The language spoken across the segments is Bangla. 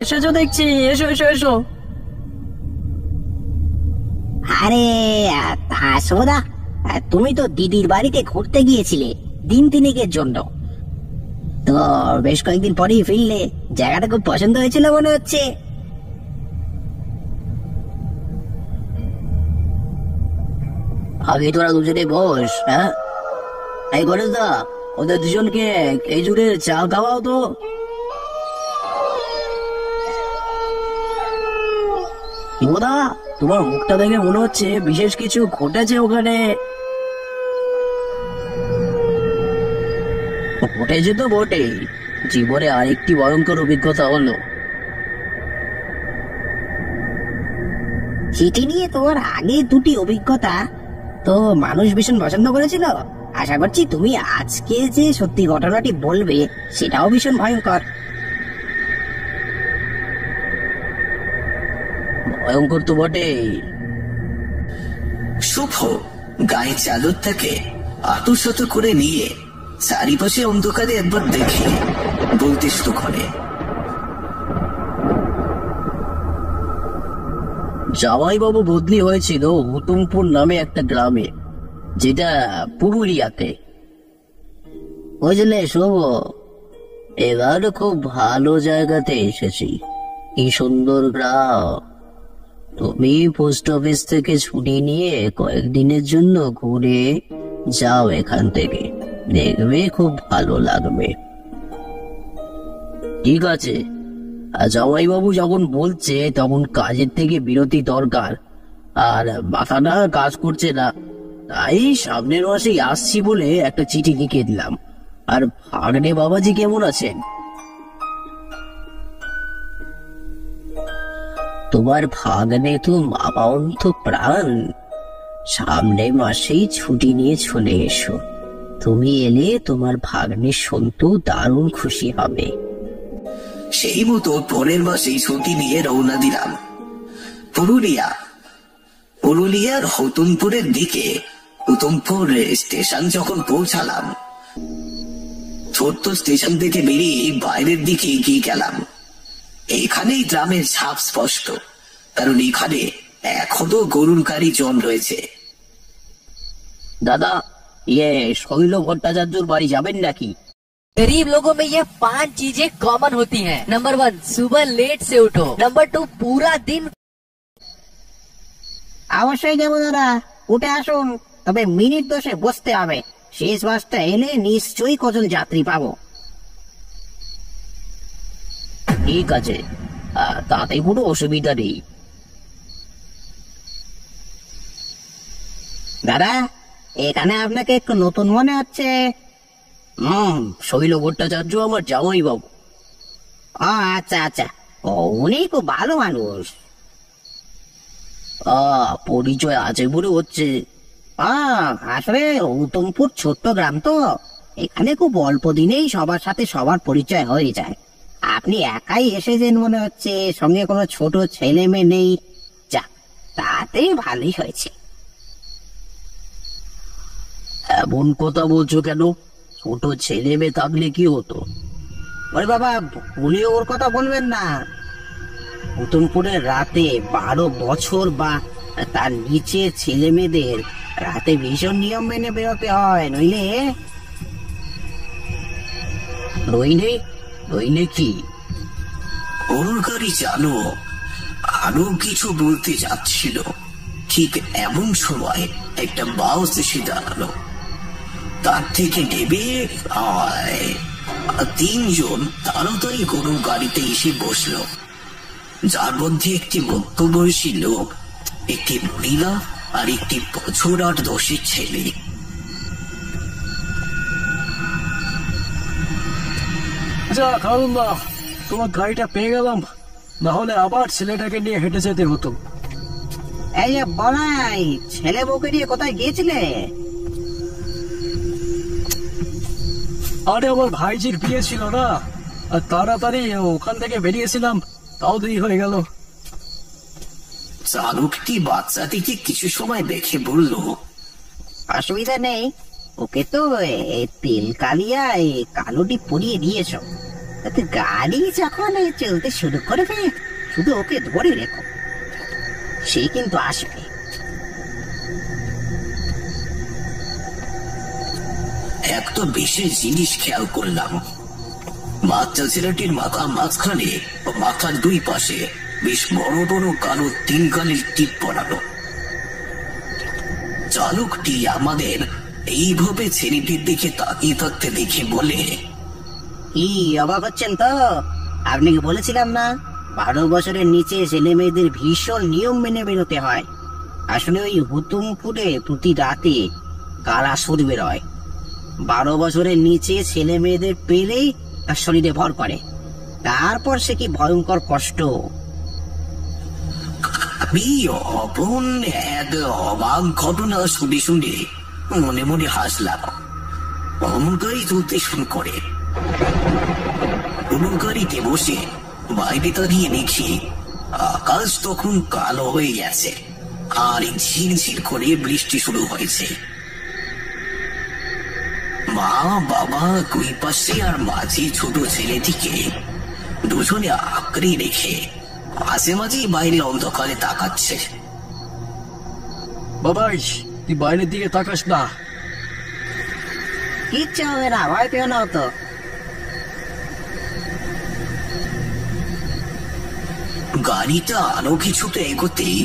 এসেছো দেখছি, এসো এসো এসো। আরে সোদা, তুমি তো দিদির বাড়িতে ঘুরতে গিয়েছিলে দিন তিনেকের জন্য। তো বেশ কয়েকদিন পরেই ফিরলে, জায়গাটা খুব পছন্দ হয়েছিল মনে হচ্ছে। আগে তোরা দুজনে বস। হ্যাঁ, এই গণেশ দা, ওদের দুজনকে খেজুরের চা খাওয়াও তো। হিমদা, তোমার মুখটা দেখে মনে হচ্ছে বিশেষ কিছু ঘটেছে ওখানে। ঘটেছে তো বটেই, জীবনে আরেকটি ভয়ঙ্কর অভিজ্ঞতা হলো। চিঠি নিয়ে তোমার আগে দুটি অভিজ্ঞতা তো মানুষ ভীষণ পছন্দ করেছিল। আশা করছি তুমি আজকে যে সত্যি ঘটনাটি বলবে সেটাও ভীষণ ভয়ঙ্কর। ভয়ঙ্কর তো বটেই। শুভ গায়ে চাদরটাকে আতশত করে নিয়ে চারিপাশে অন্ধকারে একবার দেখে বলতে শুরু করে। জামাইবাবু বদলি হয়েছিল হুতুমপুর নামে একটা গ্রামে, যেটা পুরুলিয়াতে। বুঝলে শুভ, এবার খুব ভালো জায়গাতে এসেছি। কি সুন্দর গ্রাম। তুমি পোস্ট অফিস থেকে ছুটি নিয়ে কয়েকদিনের জন্য ঘুরে যাও এখান থেকে, দেখবে খুব ভালো লাগবে। ঠিক আছে, আর জামাইবাবু যখন বলছে তখন কাজের থেকে বিরতি দরকার, আর মাথাটা কাজ করছে না, তাই সামনের মাসেই আসছি বলে একটা চিঠি লিখে দিলাম। আর ভাগ্নে বাবাজি কেমন আছেন? তোমার ভাগ্নে তো মামান্ত প্রাণ। সামনের মাসেই ছুটি নিয়ে চলে এসো। তুমি এলে তোমার ভাগ্নের সন্তু দারুণ খুশি হবে। সেই মতো পরের মাসেই ছুটি নিয়ে রওনা দিলাম পুরুলিয়ার হুতুমপুরের দিকে। হুতুমপুর স্টেশন যখন পৌঁছালাম, ছোট্ট স্টেশন থেকে বেরিয়ে বাইরের দিকে এগিয়ে গেলাম। এখানেই গ্রামের ছাপ স্পষ্ট, কারণ এখানে এখনো গরুর গাড়ি জন রয়েছে। দাদা, শৈল ভট্টাচার্যর বাড়ি যাবেন নাকি? गरीब लोगों में ये 5 चीजें कॉमन होती हैं। नंबर 1, सुबह लेट से उठो। नंबर 2, पूरा दिन। অবশ্যই যাবো দাদা, উঠে আসুন। তবে মিনিট 10 বসতে হবে। শেষ বাসটা এলে নিশ্চয়ই কজন যাত্রী পাবো। ঠিক আছে, তাতে কোনো অসুবিধা নেই। দাদা, এখানে আপনাকে একটু নতুন মনে হচ্ছে। শৈল ভট্টাচার্য আমার জামাইবাবু। ও আচ্ছা আচ্ছা, উনি খুব ভালো মানুষ। পরিচয় আছে বলে হচ্ছে। আসলে উত্তমপুর ছোট্ট গ্রাম তো, এখানে খুব অল্প দিনেই সবার সাথে সবার পরিচয় হয়ে যায়। আপনি একাই এসেছেন মনে হচ্ছে, সঙ্গে কোনো ছোট ছেলে মেয়ে নেই। যাক, তাতেই ভালোই হয়েছে। এমন কথা বলছো কেন? ছোট ছেলে মেয়ে থাকলে কি হতো? ওরে বাবা, ভুলেও ওর কথা বলবেন না। উত্তমপুরের রাতে 12 বছর বা তার নিচের ছেলে মেয়েদের রাতে ভীষণ নিয়ম মেনে বেরোতে হয়, নইলে নইলে কি? গরুর গাড়ি জানো আরো কিছু বলতে যাচ্ছিল, ঠিক এমন সময় একটা বাস এসে দাঁড়ালো। তার থেকে নেবে 3 জন তাড়াতাড়ি গরুর গাড়িতে এসে বসলো, যার মধ্যে একটি মধ্যবয়সী লোক, একটি মহিলা আর একটি বছর 8-10 ছেলে। তোমার গাড়িটা পেয়ে গেলাম, না হলে আবার ছেলেটাকে নিয়ে হেঁটে যেতে হতো। এই যে বলাই, ছেলে বউকে নিয়ে কোথায় গিয়েছিলে? আরে আমার ভাইজির বিয়ে ছিল না, আর তাড়াতাড়ি ওখান থেকে বেরিয়েছিলাম, তাও দেরি হয়ে গেল। চালকটি বাচ্চাটিকে কিছু সময় দেখে বলল, অসুবিধা নেই, ওকে তো তেল কালিয়া কালোটি পরিয়ে দিয়েছ। তো গাড়ি যখন চলতে শুরু করবে শুধু ওকে ধরে রেখো, সে কিন্তু আসবে। একটা বিশেষ জিনিস খেয়াল করলাম, বাচ্চা ছেলেটির মাথা মাঝখানে ও মাথার দুই পাশে বেশ বড় বড় কালো 3 কালির টিপ পড়ানো। চালকটি আমাদের এইভাবে ছেলেটির দিকে তাকিয়ে থাকতে দেখে বলে, কি অবাক হচ্ছেন তো? আপনি কি বলেছিলাম না 12 বছরের নিচে ছেলে মেয়েদের ভীষণ নিয়ম মেনে বেরোতে হয়। আসলে ওই হুতুমপুরে প্রতি রাতে কালাসুর বেরোয়। 12 বছরের নিচে ছেলে মেয়েদের পেলেই তার শরীরে ভর করে, তারপর সে কি ভয়ঙ্কর কষ্ট। আমি অপন এক অবাক ঘটনা শুনে শুনে মনে মনে হাসলাম। অমন গাড়ি চলতে শুরু করে। অমন গাড়িতে বসে বাইরে দাঁড়িয়ে দেখি আকাশ তখন কালো হয়ে গেছে আর ঝিরঝির করে বৃষ্টি শুরু হয়েছে। মা বাবা দুই পাশে আর মাঝে ছোট ছেলেটিকে দুজনে আঁকড়ে রেখে মাঝে মাঝে বাইরে অন্ধকারে তাকাচ্ছে। বাবাই, তুই বাইরের দিকে তাকাস না। কিচ্ছু হবে না, ভয় পেও না তো। গাড়িটা আরো কিছুটা এগোতেই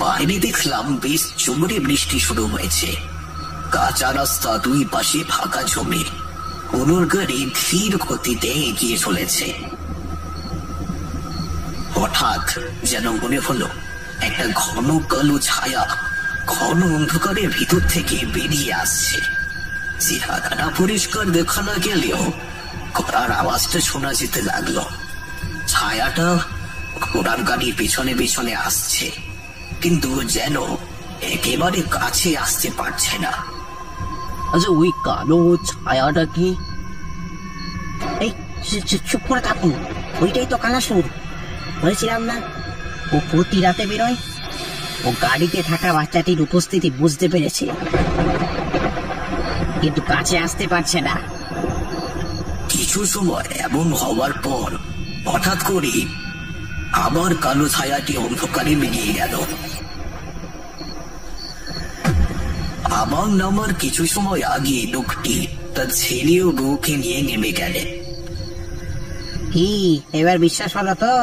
বাইরে দেখলাম বেশ জোরে বৃষ্টি শুরু হয়েছে। কাঁচা রাস্তা, দুই পাশে ফাঁকা জমি। কোনোর গাড়ি ধীর গতিতে এগিয়ে চলেছে। হঠাৎ যেন মনে হলো একটা ঘন কালো ছায়া ঘন অন্ধকারের ভিতর থেকে বেরিয়ে আসছে। চেহারাটা পরিষ্কার দেখা না গেলেও ঘোড়ার আওয়াজটা শোনা যেতে লাগলো। ছায়াটা ঘোড়ার গাড়ির পেছনে পেছনে আসছে, কিন্তু যেন একেবারে কাছে আসতে পারছে না। আচ্ছা, ওই কালো ছায়াটা কি? এই চুপ করে থাকুন, ওইটাই তো কালাসুর। বলেছিলাম না ও প্রতি রাতে বেরোয়। ও গাড়িতে থাকা বাচ্চাটির উপস্থিতি বুঝতে পেরেছে, কিন্তু কাছে আসতে পারছে না। কিছু সময় এমন হওয়ার পর হঠাৎ করে আবার কালো ছায়াটি অন্ধকারে মিলিয়ে গেল। আবার নামার কিছু সময় আগে লোকটি তার ছেলে ও বউকে নিয়ে নেমে গেলেন। কি এবার বিশ্বাস হলো তো?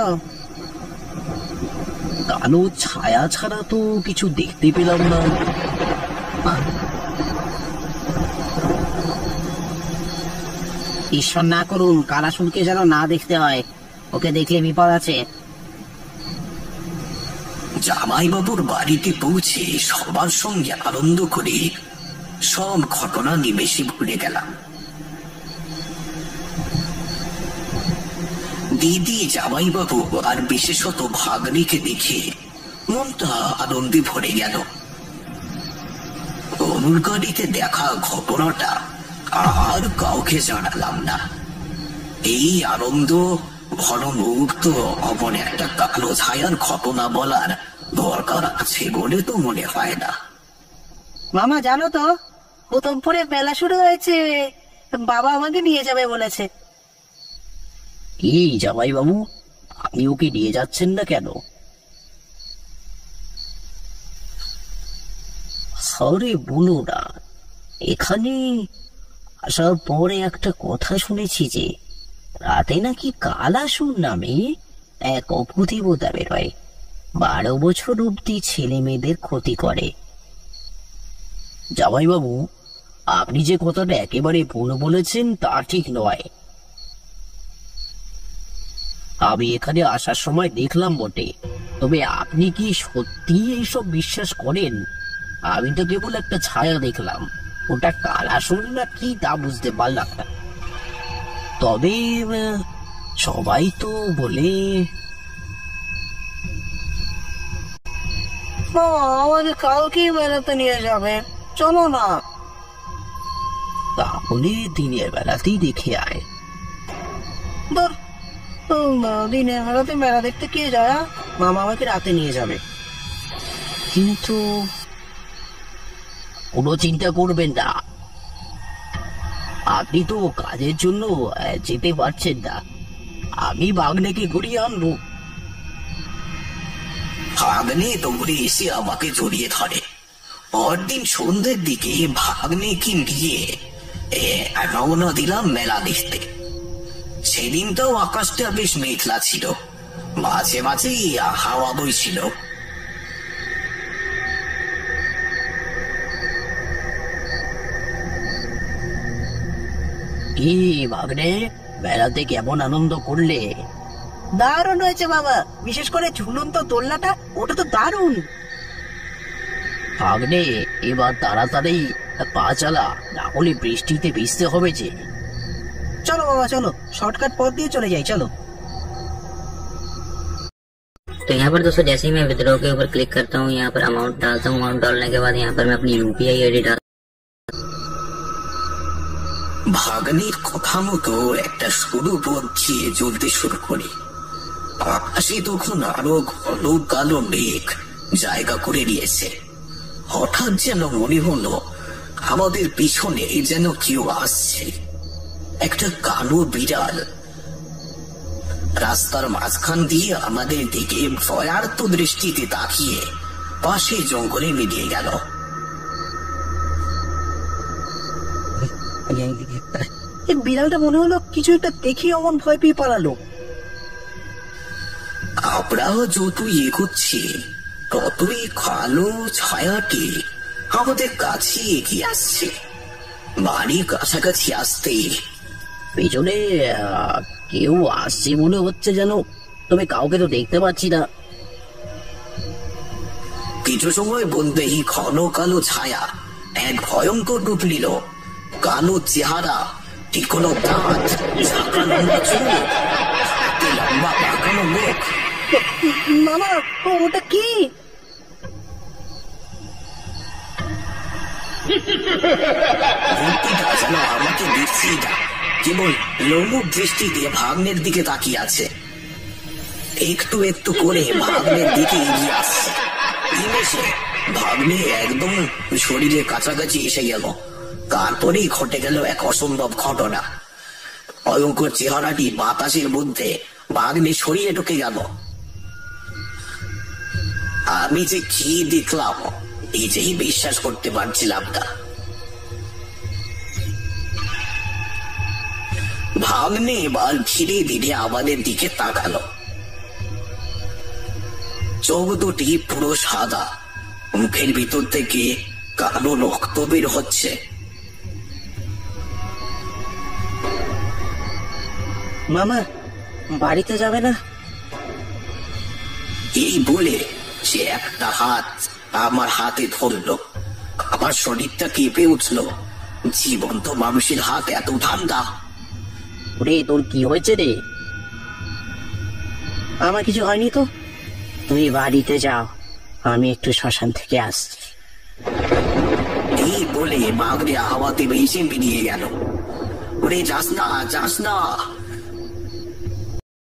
কালো ছায়া ছাড়া তো কিছু দেখতে পেলাম না। ঈশ্বর না করুন কালাসুরকে যেন না দেখতে হয়, ওকে দেখলে বিপদ আছে। জামাইবাবুর বাড়িতে পৌঁছে সবার সঙ্গে আনন্দ করে সব ঘটনা নিমেষে ভুলে গেলাম। দিদি, জামাইবাবু আর বিশেষত ভাগ্নিকে দেখে মনটা আনন্দে ভরে গেল। অনুর গাড়িতে দেখা ঘটনাটা আর কাউকে জানালাম না। এই আনন্দ ঘন মুহূর্ত অমন একটা কালো ছায়ার ঘটনা বলার দরকার আছে বলে তো মনে হয় না। মামা জানো তো হুতুমপুরে মেলা শুরু হয়েছে, বাবা আমাকে নিয়ে যাবে বলেছে। কি জামাই বাবু, আপনি ওকে নিয়ে যাচ্ছেন না কেন? আরে বলো না, এখানে আসার পরে একটা কথা শুনেছি যে রাতে নাকি কালাসুর নামে এক অপ্রতিভতা বেরোয়, 12 বছর অব্দি ছেলে মেয়েদের ক্ষতি করে। জামাই বাবু, আপনি যে কথাটা একেবারে ভুল বলেছেন তা ঠিক নয়। আমি এখানে আসার সময় দেখলাম বটে, তবে আপনি কি সত্যি এইসব বিশ্বাস করেন? আমি তো কেবল একটা ছায়া দেখলাম, ওটা কালাসুর না কি তা বুঝতে পারলাম না। তবে সবাই তো বলে আমাকে কালকে বেড়াতে নিয়ে যাবে, চলো না। তাহলে দিনের বেলাতেই দেখে আয়। দিনের বেলাতে মেলা দেখতে কে যায়? মামা আমাকে রাতে নিয়ে যাবে। কিন্তু কোনো চিন্তা করবেন না, আপনি তো কাজের জন্য যেতে পারছেন না, আমি ভাগ্নেকে ঘুরিয়ে আনবো। ভাগ্নে দৌড়ে এসে আমাকে জড়িয়ে ধরে। পরদিন সন্ধ্যের দিকে ভাগ্নেকে নিয়ে রওনা দিলাম মেলা দেখতে। সেদিনটাও আকাশটা বেশ মেঘলা ছিল, মাঝে মাঝে হাওয়া বইছিল। কি ভাগ্নে, মেলাতে কেমন আনন্দ করলে? দারুণ হয়েছে বাবা, বিশেষ করে ঝুলন্ত দোলনাটা, ওটা তো দারুণ। ভাগ্নে এবার তাড়াতাড়ি পা চালা, না হলে বৃষ্টিতে ভিজতে হবে যে। চলো বাবা চলো, শর্টকাট পথ দিয়ে চলে যাই, চলো। तो यहाँ पर दोस्तों जैसे ही मैं विड्रॉ के ऊपर क्लिक करता हूँ, यहाँ पर अमाउंट डालता हूँ। अमाउंट डालने के बाद यहाँ पर मैं अपनी यूपीआई आईडी डाल। ভাগ্নের কথা মতো একটা সরু পথ দিয়ে চলতে শুরু করি। আকাশে তখন আরো ঘন কালো মেঘ জায়গা করে নিয়েছে। হঠাৎ যেন মনে হলো আমাদের পিছনে যেন কেউ আসছে। একটা কালো বিড়াল রাস্তার মাঝখান দিয়ে আমাদের দিকে ভয়ার্ত দৃষ্টিতে তাকিয়ে পাশে জঙ্গলে মিলিয়ে গেল। এই বিড়ালটা মনে হলো কিছু একটা দেখে অমন ভয় পেয়ে পালালো। আমরাও যতই এগোচ্ছি ততই কালো ছায়াটি আমাদের কাছে এগিয়ে আসছে। বাড়ির কাছাকাছি আসতেই পেছনে কেউ আসছে মনে হচ্ছে যেন, তবে কাউকে তো দেখতে পাচ্ছি না। কিছু সময় বলতেই ঘন কালো ছায়া এক ভয়ঙ্কর রূপ নিল। কালো চেহারা, টিকলো দাঁত, ঝাঁকা লম্বা চুল, হাতে লম্বা পাকানো মুখ। মামা ওটা কি? মূর্তিটা যেন আমাকে দেখছি না, কেবল লোমুখ দৃষ্টিতে ভাগ্নের দিকে তাকিয়ে আছে। একটু একটু করে ভাগ্নের দিকে এগিয়ে আসছে। নিমেষে ভাগ্নে একদম শরীরের কাছাকাছি এসে গেল। তারপরেই ঘটে গেল এক অসম্ভব ঘটনা। ভয়ঙ্কর চেহারাটি বাতাসের মধ্যে ভাগ্নে শরীরে ঢুকে গেল। আমি যে কি দেখলাম নিজেই বিশ্বাস করতে পারছিলাম না। ভাগ্নে এবার ধীরে ধীরে আমাদের দিকে তাকালো। চোখ দুটি পুরো সাদা, মুখের ভিতর থেকে কালো রক্ত বের হচ্ছে। মামা বাড়িতে যাবে না? এই বলে সে একটা হাত আমার হাতে ধরলো। আমার শরীরটা কেঁপে উঠলো। জীবন্ত মানুষের হাত এত ঠান্ডা। ওরে তোর কি হয়েছে রে? আমার কিছু হয়নি তো, তুমি বাড়িতে যাও, আমি একটু শ্মশান থেকে আসছি। এই বলে ভাগ্নে হাওয়াতে ভেসে বেরিয়ে গেল। ওরে যাস না, যাস না,